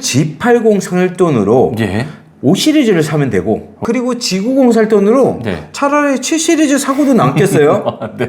G80 살 돈으로 예. 5 시리즈를 사면 되고, 그리고 G90 살 돈으로 네. 차라리 7 시리즈 사고도 남겠어요. 네.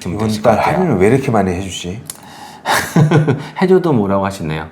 이번 달 할인을 왜 이렇게 많이 해주지? 해줘도 뭐라고 하시네요.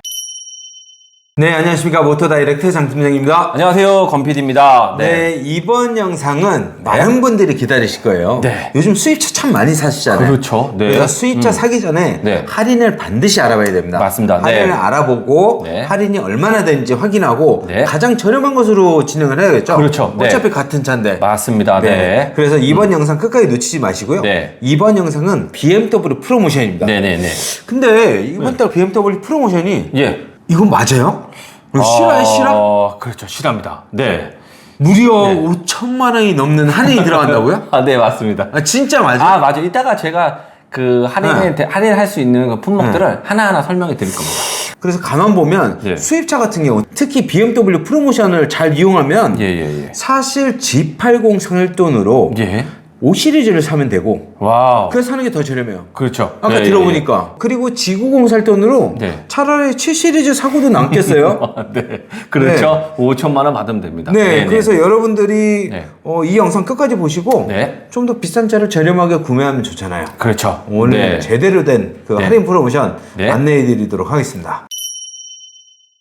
네, 안녕하십니까. 모터다이렉트 장 팀장입니다. 안녕하세요, 건PD입니다. 네, 이번 영상은 많은 분들이 기다리실 거예요. 네. 요즘 수입차 참 많이 사시잖아요. 그렇죠. 네. 그래서 수입차 사기 전에 네. 할인을 반드시 알아봐야 됩니다. 맞습니다. 할인을 네. 알아보고 네. 할인이 얼마나 되는지 확인하고 네. 가장 저렴한 것으로 진행을 해야겠죠. 그렇죠. 네. 어차피 같은 차인데. 맞습니다. 네. 그래서 이번 영상 끝까지 놓치지 마시고요. 네. 이번 영상은 BMW 프로모션입니다. 네네네. 근데 이번 달 BMW 프로모션이 예. 이건 맞아요? 실화요? 그렇죠. 실화입니다. 네. 무려 5천만 원이 넘는 할인이 들어간다고요? 아, 네, 맞습니다. 아, 진짜 맞아요? 아, 맞아요. 이따가 제가 그 할인할 수 있는 그 품목들을 하나하나 설명해 드릴 겁니다. 그래서 가만 보면 예. 수입차 같은 경우 특히 BMW 프로모션을 잘 이용하면 예. 사실 G80 살 돈으로 예. 5 시리즈를 사면 되고, 와우. 그래서 사는 게 더 저렴해요. 그렇죠. 아까 예, 들어보니까. 그리고 G90 살 돈으로 네. 차라리 7 시리즈 사고도 남겠어요. 네. 그렇죠. 5천만 원 받으면 됩니다. 네, 네네. 그래서 여러분들이 네. 이 영상 끝까지 보시고 네. 좀 더 비싼 차를 저렴하게 구매하면 좋잖아요. 그렇죠. 오늘 네. 제대로 된 그 네. 할인 프로모션 네. 안내해 드리도록 하겠습니다.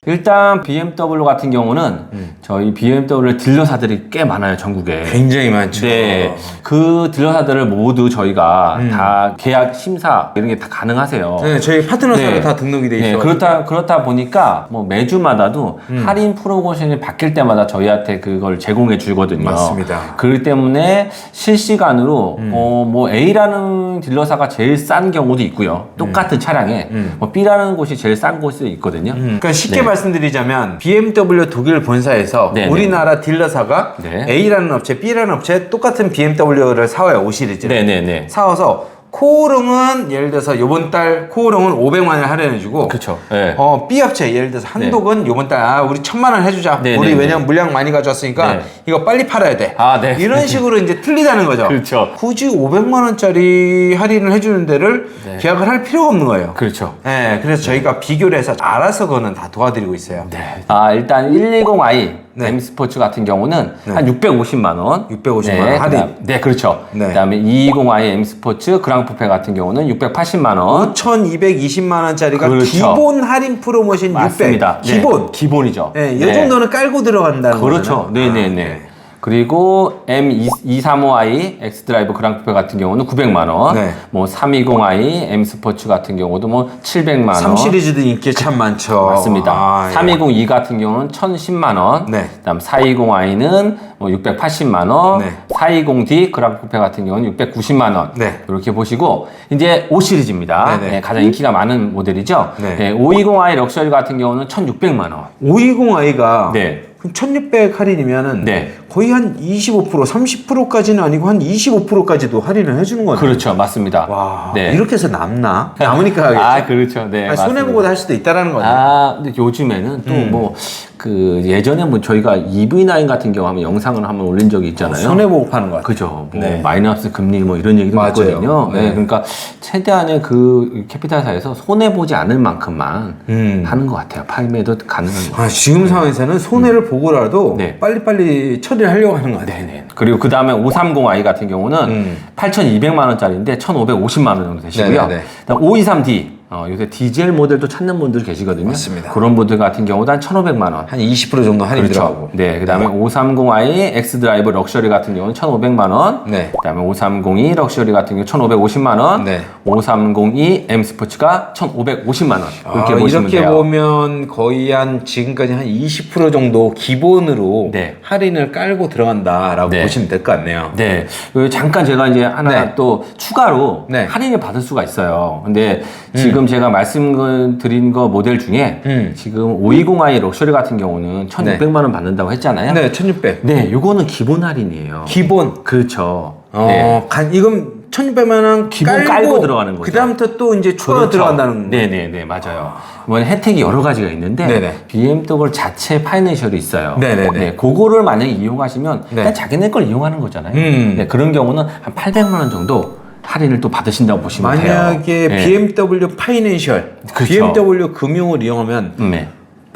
일단 BMW 같은 경우는 저희 BMW 딜러사들이 꽤 많아요, 전국에. 굉장히 많죠. 네. 그 딜러사들을 모두 저희가 다 계약 심사 이런 게 다 가능하세요. 네, 저희 파트너사로 네. 다 등록이 돼 있어요. 그렇다 보니까 뭐 매주마다도 할인 프로모션이 바뀔 때마다 저희한테 그걸 제공해 주거든요. 맞습니다. 그렇기 때문에 실시간으로 뭐 A라는 딜러사가 제일 싼 경우도 있고요. 똑같은 차량에 뭐 B라는 곳이 제일 싼 곳이 있거든요. 그러니까 쉽게 네. 말씀드리자면 BMW 독일 본사에서 네, 우리나라 딜러사가 네. A라는 업체, B라는 업체 똑같은 BMW를 사와요. 5 시리즈. 네네네. 사와서 코오롱은 예를 들어서 요번 달 코오롱은 500만 원 할인해주고, 그렇죠. 네. B 업체 예를 들어서 한독은 요번 달 우리 1000만 원 해주자. 네, 우리 네, 왜냐면 물량 많이 가져왔으니까 네. 이거 빨리 팔아야 돼. 아, 네. 이런 식으로 이제 틀리다는 거죠. 그렇죠. 굳이 500만 원짜리 할인을 해주는 데를 계약을 할 필요가 없는 거예요. 그렇죠. 네, 그래서 저희가 비교를 해서 알아서 그거는 다 도와드리고 있어요. 네. 일단 120i M 스포츠 같은 경우는 한 650만 원. 650만 원 할인. 네, 그렇죠. 네. 그다음에 220i M 스포츠 그랑프페 같은 경우는 680만 원. 5,220만 원짜리가 그렇죠. 기본 할인 프로모션 600. 맞습니다. 기본. 네, 기본이죠. 네, 이 정도는 깔고 들어간다는 그렇죠. 거잖아요. 네네네. 그리고 M235i 엑스드라이브 그랑프페 같은 경우는 900만 원. 네. 뭐 320i M 스포츠 같은 경우도 뭐 700만 원. 3 시리즈도 인기 참 많죠. 맞습니다. 예. 320e 같은 경우는 1010만 원. 네. 그다음 420i는 뭐 680만 원. 네. 420D 그랑프페 같은 경우는 690만 원. 네. 이렇게 보시고 이제 5 시리즈입니다. 네네. 네, 가장 인기가 많은 모델이죠. 네. 520i 럭셔리 같은 경우는 1,600만 원. 520i가 네. 1600 할인이면은 네. 거의 한 25%, 30%까지는 아니고 한 25%까지도 할인을 해주는 거네요. 그렇죠. 맞습니다. 와, 네. 이렇게 해서 남나? 남으니까 하겠죠. 그렇죠. 네. 아니, 손해보고도 할 수도 있다라는 거죠. 근데 요즘에는 또 뭐 그 예전에 뭐 저희가 EV9 같은 경우 하면 영상을 한번 올린 적이 있잖아요. 손해보고 파는 거 같아요. 그죠. 뭐 네. 마이너스 금리 뭐 이런 얘기도 맞아요. 있거든요. 네. 네. 그러니까 최대한의 그 캐피탈사에서 손해 보지 않을 만큼만 하는 것 같아요. 판매도 가능한 것 같아요. 지금 상황에서는 손해를 보고라도 네. 빨리빨리 처리를 하려고 하는 것 같아요. 네네. 그리고 그 다음에 530i 같은 경우는 8,200만 원짜리인데 1,550만 원 정도 되시고요. 네네네. 그다음 523D 요새 디젤 모델도 찾는 분들 계시거든요. 맞습니다. 그런 분들 같은 경우도 한 1,500만 원. 한 20% 정도 할인 들어가고. 네, 그 다음에 530i 엑스드라이브 럭셔리 같은 경우는 1,500만 원. 네. 그 다음에 530e 럭셔리 같은 경우 1,550만 원. 네. 530e M 스포츠가 1,550만 원. 이렇게 보시면 이렇게 돼요. 보면 거의 한 지금까지 한 20% 정도 기본으로 네. 할인을 깔고 들어간다라고 네. 보시면 될 것 같네요. 네. 잠깐 제가 이제 하나 네. 또 추가로 네. 할인을 받을 수가 있어요. 근데 지금 제가 말씀드린 거 모델 중에 지금 520i 럭셔리 같은 경우는 1,600만 원 받는다고 했잖아요. 네, 1600. 네, 요거는 기본 할인이에요. 기본. 그렇죠. 네. 이건 1600만 원 기본 깔고 들어가는 거죠. 그다음부터 또 이제 추가로 그렇죠. 들어간다는 네네네, 맞아요. 뭐 혜택이 여러 가지가 있는데 네네. BMW 자체 파이낸셜이 있어요. 네네네. 네, 그거를 만약에 이용하시면 네. 그냥 자기네 걸 이용하는 거잖아요. 네, 그런 경우는 한 800만 원 정도 할인을 또 받으신다고 보시면 돼요. 만약에 네. BMW 파이낸셜, 그렇죠. BMW 금융을 이용하면 네.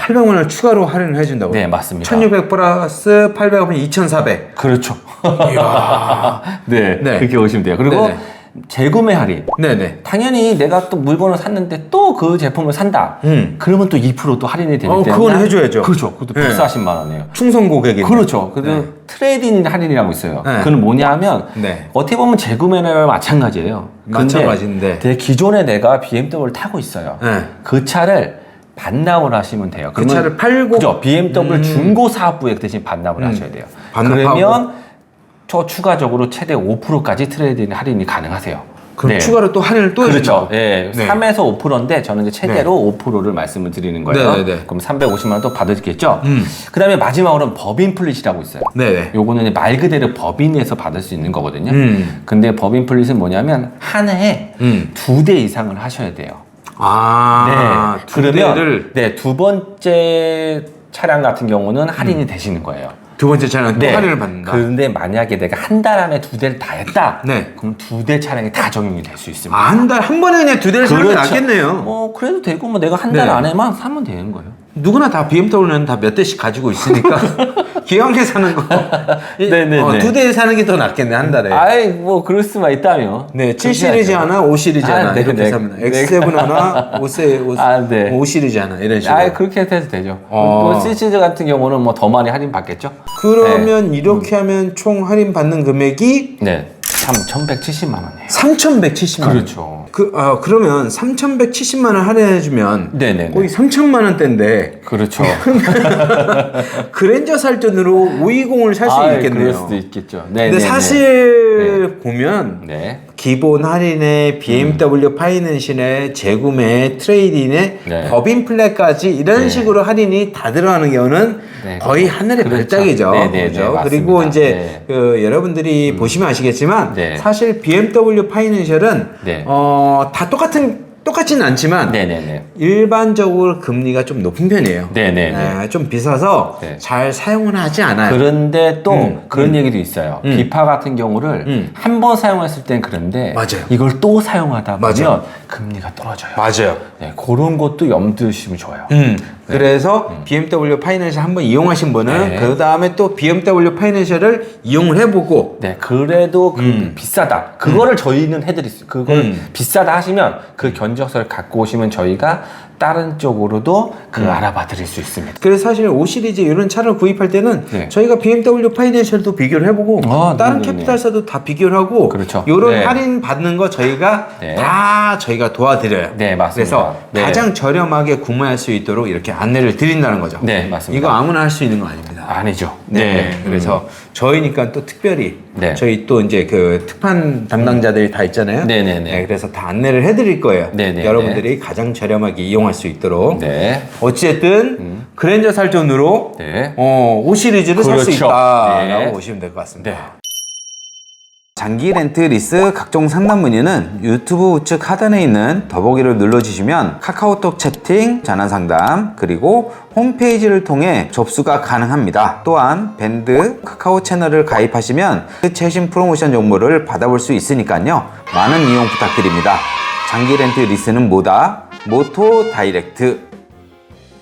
800만 원을 추가로 할인을 해준다고. 네, 맞습니다. 1600 플러스 800하면 2400. 그렇죠. 이야. 네, 네. 그렇게 보시면 돼요. 그리고 네네. 재구매 할인. 네네. 당연히 내가 또 물건을 샀는데 또 그 제품을 산다. 그러면 또 2%또 할인이 되기 때문에. 그건 해줘야죠. 그렇죠. 그것도 네. 140만 원이에요. 충성 고객인데. 그렇죠. 그래서 네. 트레이딩 할인이라고 있어요. 네. 그건 뭐냐면 네. 어떻게 보면 재구매랑 마찬가지예요. 근데 마찬가지인데. 내 기존에 내가 BMW를 타고 있어요. 네. 그 차를 반납을 하시면 돼요. 그 차를 팔고. 그죠. BMW 중고 사업부에 대신 반납을 하셔야 돼요. 반납하고. 그러면 저 추가적으로 최대 5%까지 트레이딩 할인이 가능하세요. 그럼 추가로 또 할인을 또 그렇죠. 해준다고? 예. 네. 3에서 5%인데 저는 이제 최대로 5%를 말씀을 드리는 거예요. 네네네. 그럼 350만 원 또 받으시겠죠? 그다음에 마지막으로는 법인 플릿이라고 있어요. 네네. 요거는 이제 말 그대로 법인에서 받을 수 있는 거거든요. 음. 근데 법인 플릿은 뭐냐면 한 해에 2대 이상을 하셔야 돼요. 아, 네. 두 그러면 대를 네, 두 번째 차량 같은 경우는 할인이 되시는 거예요. 두 번째 차량 또 네. 할인을 받는다. 그런데 만약에 내가 한 달 안에 2대를 다 했다. 네. 그럼 2대 차량이 다 적용이 될 수 있습니다. 아, 한 번에 그냥 두 대를 사는 게 낫겠네요. 뭐 그래도 되고 뭐 내가 한 달 네. 안에만 사면 되는 거예요. 누구나 다 BMW는 다 몇 대씩 가지고 있으니까 기왕에 사는 거 네네네. 두 대 사는 게 더 낫겠네 한 달에. 아이 뭐 그럴 수만 있다면. 네, 7 시리즈 하나, 5 시리즈 하나 네, 이렇게 네. 사면 네. X7 하나, 5 아, 네. 5 시리즈 하나 이런 식으로. 아 그렇게 해도 되죠. 어. 뭐 시리즈 같은 경우는 뭐 더 많이 할인 받겠죠. 그러면 이렇게 하면 총 할인 받는 금액이 네. 3,170만 원이에요. 3,170만 원. 그렇죠. 그러면 3,170만 원 할인해주면 네네네. 거의 3,000만 원대인데 그렇죠. 그랜저 살 돈으로 520을 살 수 있겠네요. 그럴 수도 있겠죠. 네. 근데 사실 보면 네. 기본 할인에 BMW 파이낸신에 재구매 트레이딩에 네. 법인 플랫까지 이런 네. 식으로 할인이 다 들어가는 경우는 네, 거의 하늘의 그렇죠. 별따기죠. 네, 네, 그죠? 네, 맞습니다. 그리고 이제 네. 여러분들이 보시면 아시겠지만 네. 사실 BMW 파이낸셜은 네. 다 똑같지는 않지만 네네네. 일반적으로 금리가 좀 높은 편이에요. 네네네. 좀 비싸서 네. 잘 사용을 하지 않아요. 그런데 또 그런 얘기도 있어요. 비파 같은 경우를 한 번 사용했을 땐 그런데 맞아요. 이걸 또 사용하다 보면 맞아요. 금리가 떨어져요. 맞아요. 네, 그런 것도 염두에 두시면 좋아요. 그래서 BMW 파이낸셜 한번 이용하신 분은 네. 그 다음에 또 BMW 파이낸셜을 이용을 해보고 네, 그래도 비싸다. 그거를 저희는 해드릴 수, 그걸 비싸다 하시면 그 견적서를 갖고 오시면 저희가 다른 쪽으로도 알아봐 드릴 수 있습니다. 그래서 사실 5 시리즈 이런 차를 구입할 때는 네. 저희가 BMW 파이낸셜도 비교를 해보고 다른 네네네. 캐피탈사도 다 비교를 하고 그렇죠. 이런 네. 할인 받는 거 저희가 네. 다 저희가 도와드려요. 네, 맞습니다. 그래서 네. 가장 저렴하게 구매할 수 있도록 이렇게 안내를 드린다는 거죠. 네, 맞습니다. 이거 아무나 할 수 있는 거 아닙니다. 아니죠. 네. 그래서 저희니까 또 특별히 네. 저희 또 이제 그 특판 담당자들이 다 있잖아요. 네네네. 그래서 다 안내를 해드릴 거예요. 네네네. 여러분들이 가장 저렴하게 이용할 수 있도록. 네. 어쨌든 그랜저 살 돈으로 네. 5 시리즈를 살 수 그렇죠. 있다라고 네. 보시면 될 것 같습니다. 네. 장기 렌트 리스 각종 상담 문의는 유튜브 우측 하단에 있는 더보기를 눌러주시면 카카오톡 채팅, 전화 상담, 그리고 홈페이지를 통해 접수가 가능합니다. 또한 밴드 카카오 채널을 가입하시면 최신 프로모션 정보를 받아볼 수 있으니까요. 많은 이용 부탁드립니다. 장기 렌트 리스는 뭐다? 모토 다이렉트.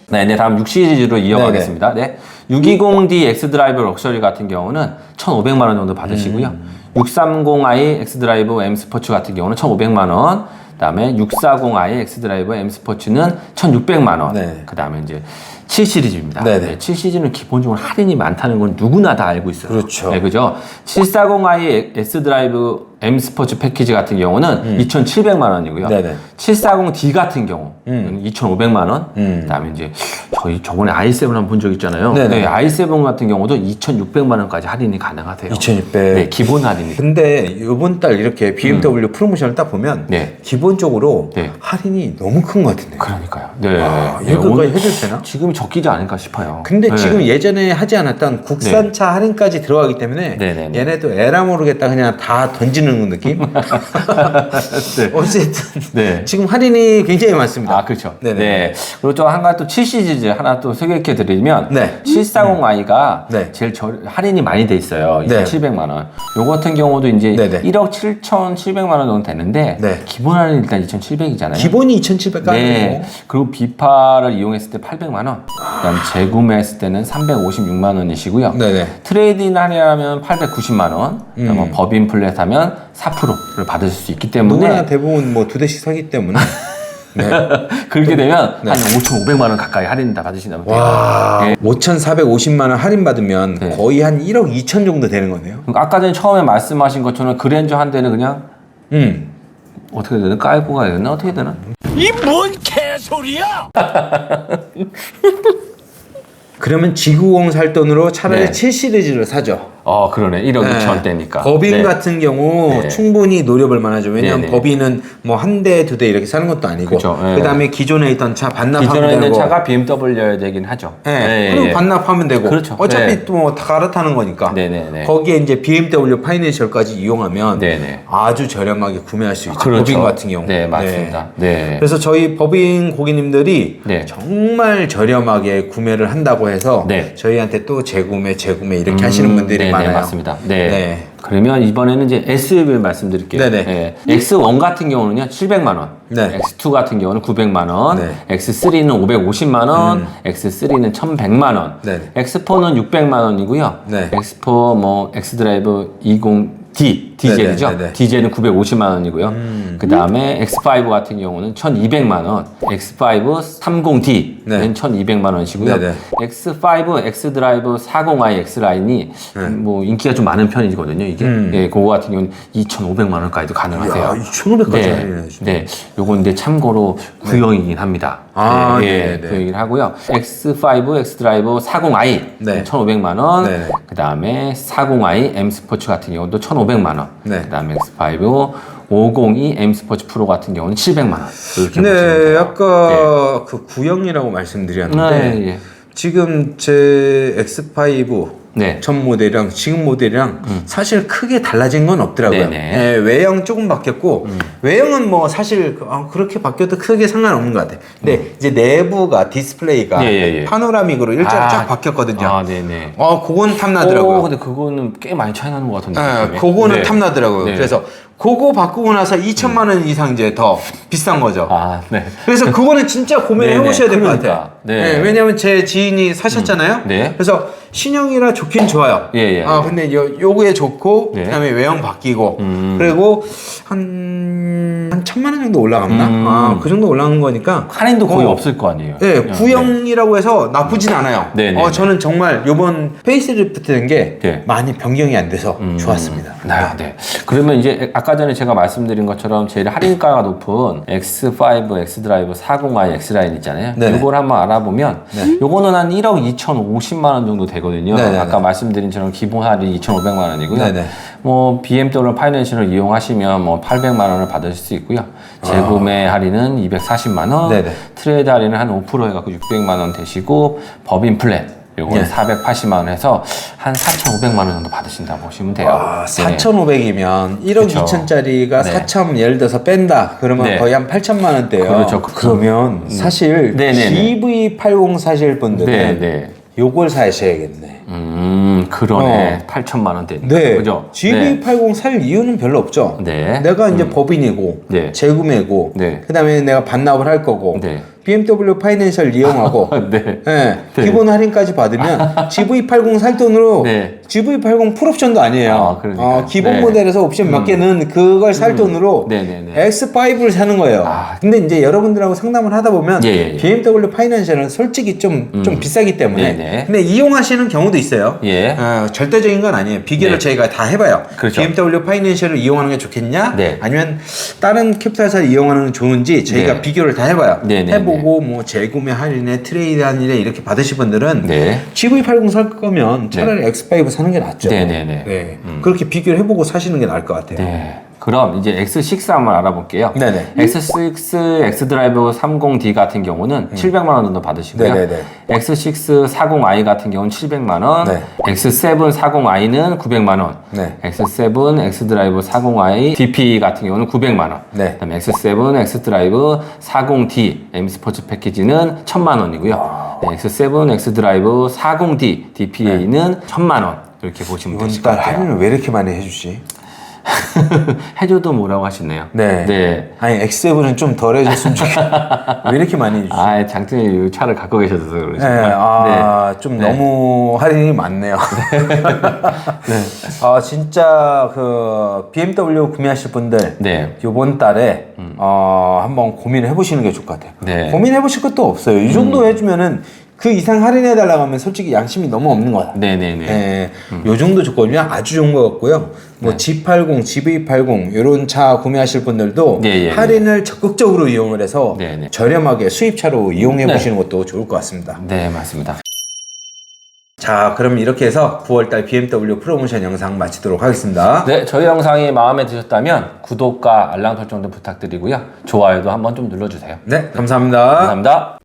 네, 이제 다음 6 시리즈로 이어가겠습니다. 네. 620D 엑스드라이브 럭셔리 같은 경우는 1,500만 원 정도 받으시고요. 630i 엑스드라이브 M 스포츠 같은 경우는 1,500만 원. 그다음에 640i 엑스드라이브 M 스포츠는 1,600만 원. 네. 그다음에 이제 7 시리즈입니다. 네네. 네, 7 시리즈는 기본적으로 할인이 많다는 건 누구나 다 알고 있어요. 그렇죠. 네, 그죠? 740i S드라이브 M 스포츠 패키지 같은 경우는 2,700만 원이고요. 네네. 740D 같은 경우 2,500만 원. 그다음에 이제 저희 저번에 i7 한번 본 적 있잖아요. 네네. 네, i7 같은 경우도 2,600만 원까지 할인이 가능하대요. 2,600. 네, 기본 할인이. 근데 이번 달 이렇게 BMW 프로모션을 딱 보면 네. 기본적으로 네. 할인이 너무 큰 것 같은데. 그러니까요. 네. 이거까지 오늘 해줄 되나? 지금 적기지 않을까 싶어요. 근데 네. 지금 예전에 하지 않았던 국산차 할인까지 들어가기 때문에 네네네. 얘네도 에라 모르겠다 그냥 다 던지는 하시는 느낌? 네. 어쨌든 네. 지금 할인이 굉장히 많습니다. 아, 그렇죠. 네네. 네. 그리고 또 한 가지 또 7시리즈 하나 또 소개해 드리면 네. 740i가 네. 제일 할인이 많이 돼 있어요. 네. 2,700만 원. 요거 같은 경우도 이제 네네. 1억 7,700만 원 정도 되는데 네. 기본 할인 일단 2,700이잖아요. 기본이 2,700까지고 네. 그리고 비파를 이용했을 때 800만 원. 그다음 재구매했을 때는 356만 원이시고요. 네네. 트레이드인 할인하면 890만 원. 그다음 법인 플랫 하면 4%를 받으실 수 있기 때문에 누구나 대부분 뭐 2대씩 사기 때문에 네. 그렇게 되면 한 5,500만 원 가까이 할인 다 받으신다면 돼요. 와, 네. 5,450만 원 할인 받으면 네. 거의 한 1억 2천 정도 되는 거네요. 그러니까 아까 전에 처음에 말씀하신 것처럼 그랜저 한 대는 그냥 어떻게 되나 깔고 가야 되나 어떻게 되나? 이 뭔 개소리야! 그러면 지구공 살 돈으로 차라리 네. 7 시리즈를 사죠. 그러네. 1억 네. 2천대니까. 법인 네. 같은 경우 네. 충분히 노려볼 만하죠. 왜냐하면 네, 네. 법인은 뭐 한 대, 두 대 이렇게 사는 것도 아니고. 그쵸, 네. 그다음에 기존에 있던 차 반납하면 기존에 되고. 있는 차가 BMW여야 되긴 하죠. 네. 그리고 반납하면 되고. 그렇죠. 어차피 네. 또 뭐 다 갈아타는 거니까. 네네네. 거기에 이제 BMW 파이낸셜까지 이용하면 네네. 아주 저렴하게 구매할 수 있죠. 그렇죠. 법인 같은 경우. 네, 맞습니다. 네. 그래서 저희 법인 고객님들이 네. 정말 저렴하게 구매를 한다고 해서 네. 저희한테 또 재구매 이렇게 하시는 분들이 네네, 많아요. 맞습니다. 네. 네. 그러면 이번에는 이제 SUV를 말씀드릴게요. 네네. 네. X1 같은 경우는요, 700만 원. 네. X2 같은 경우는 900만 원. 네. X3는 550만 원. X3는 1,100만 원. 네네. X4는 600만 원이고요. 네. X4 뭐 X드라이브 20D 디젤이죠. 네네. 디젤은 950만 원이고요. 그 다음에 X5 같은 경우는 1,200만 원. X5 30D는 네. 1,200만 원이시고요. 네네. X5 X드라이브 40i X라인이 뭐 인기가 좀 많은 편이거든요. 이게 예, 그거 같은 경우는 2,500만 원까지도 가능하세요. 야, 2,500까지 네, 할인해 주네. 네, 요건 근데 참고로 구형이긴 합니다. 아, 예, 네네. 구형이긴 하고요. X5 X드라이브 40i 네. 1,500만 원. 네네. 그 다음에 40i M 스포츠 같은 경우도 1,500만 원. 네. 그 다음에 X5 502 M 스포츠 프로 같은 경우는 700만 원. 이렇게 보시면 네, 돼요. 아까 그 구형이라고 말씀드렸는데 네, 예. 지금 제 X5 네. 전 모델이랑 지금 모델이랑 사실 크게 달라진 건 없더라고요. 네네. 네, 외형 조금 바뀌었고 외형은 뭐 사실 그렇게 바뀌어도 크게 상관없는 것 같아요. 근데 이제 내부가 디스플레이가 예, 예, 예. 파노라믹으로 일자로 아, 쫙 바뀌었거든요. 아, 네네. 그건 탐나더라고요. 근데 그거는 꽤 많이 차이 나는 것 같은데. 네, 느낌이. 그거는 네. 탐나더라고요. 네. 그래서 그거 바꾸고 나서 2천만 원 이상 이제 더 비싼 거죠. 아, 네. 그래서 그거는 진짜 고민해 네네, 보셔야 될 것 그러니까. 같아요. 네. 왜냐면 제 지인이 사셨잖아요. 네. 그래서 신형이라 좋긴 좋아요. 예, 예, 예. 근데 요거에 좋고 네. 그다음에 외형 바뀌고 그리고 한 1,000만 원 정도 올라갔나? 그 정도 올라간 거니까 할인도 거의 없을 거 아니에요. 네, 그냥, 구형이라고 해서 나쁘진 않아요. 네, 네, 저는 정말 요번 페이스리프트 된 게 네. 많이 변경이 안 돼서 좋았습니다. 네. 그러면 이제 아까 전에 제가 말씀드린 것처럼 제일 할인가가 높은 X5, X드라이브 40i X라인 있잖아요. 네네. 이걸 한번 알아보면 요거는 한 1억 2,050만 원 정도 되거든요. 네네네. 아까 말씀드린 처럼 기본 할인 2,500만 원이고요. 네네. 뭐 BMW 파이낸셜을 이용하시면 뭐 800만 원을 받으실 수 있고요. 재구매 할인은 240만 원, 네네. 트레이드 할인은 한 5% 해갖고 600만 원 되시고 법인 플랫 요거는 예. 480만 원 해서 한 4,500만 원 정도 받으신다고 보시면 돼요. 와, 네. 4,500이면 1억 그쵸. 2천짜리가 네. 4천 예를 들어서 뺀다. 그러면 네. 거의 한 8천만 원대요. 그렇죠. 그러면 사실 네네네. GV80 사실 분들은 네. 요걸 사셔야겠네. 그러네. 8천만 원대. 네. 그죠? GV80 살 이유는 별로 없죠. 네. 내가 이제 법인이고 네. 재구매고 네. 그다음에 내가 반납을 할 거고 네. BMW 파이낸셜 이용하고 네. 네. 네. 기본 할인까지 받으면 GV80 살 돈으로 네. GV80 풀옵션도 아니에요. 아, 그러니까요. 기본 네. 모델에서 옵션 몇 개는 그걸 살 돈으로 네네네. X5를 사는 거예요. 아. 근데 이제 여러분들하고 상담을 하다 보면 예, 예, 예. BMW 파이낸셜은 솔직히 좀 비싸기 때문에 네네. 근데 이용하시는 경우도 있어요. 예. 절대적인 건 아니에요. 비교를 네. 저희가 다 해봐요. 그렇죠. BMW 파이낸셜을 이용하는 게 좋겠냐? 네. 아니면 다른 캐피탈사를 이용하는 게 좋은지 저희가 네. 비교를 다 해봐요. 네네네. 해보고 뭐 재구매 할인에 트레이드 할인에 이렇게 받으실 분들은 네. GV80 살 거면 차라리 X5 사는 게 낫죠. 네네네. 네. 그렇게 비교를 해보고 사시는 게 나을 것 같아요. 네. 그럼 이제 X6 한번 알아볼게요. 네네. X6 X드라이브 30D 같은 경우는 700만 원 정도 받으시고요. 네네네. X6 40i 같은 경우는 700만 원, 네. X7 40i는 900만 원, 네. X7 X드라이브 40i DP 같은 경우는 900만 원, 네. 그다음에 X7 X드라이브 40D M 스포츠 패키지는 1000만 원이고요. 네, X7 X드라이브 40D DPA는 1000만 원 이렇게 보시면 이번 되실 것 달 같아요. 할인을 왜 이렇게 많이 해주지? 해줘도 뭐라고 하시네요. 네. 네. 아니 X7은 좀 덜 해줬으면 좋겠다. 왜 이렇게 많이 해주지? 아, 장점이 이 차를 갖고 계셔서 그러시죠. 네, 좀 너무 할인이 많네요. 네. 진짜 그 BMW 구매하실 분들 네. 이번 달에 한번 고민을 해보시는 게 좋을 것 같아요. 네. 고민해보실 것도 없어요. 이 정도 해주면은 그 이상 할인해달라고 하면 솔직히 양심이 너무 없는 거야. 네네네. 네, 요 정도 조건이면 아주 좋은 것 같고요. 뭐 G80, GV80 이런 차 구매하실 분들도 네, 예, 할인을 적극적으로 이용을 해서 네, 네. 저렴하게 수입차로 이용해 보시는 것도 좋을 것 같습니다. 네, 맞습니다. 자, 그럼 이렇게 해서 9월달 BMW 프로모션 영상 마치도록 하겠습니다. 네, 저희 영상이 마음에 드셨다면 구독과 알람 설정도 부탁드리고요. 좋아요도 한번 좀 눌러주세요. 네, 감사합니다. 감사합니다.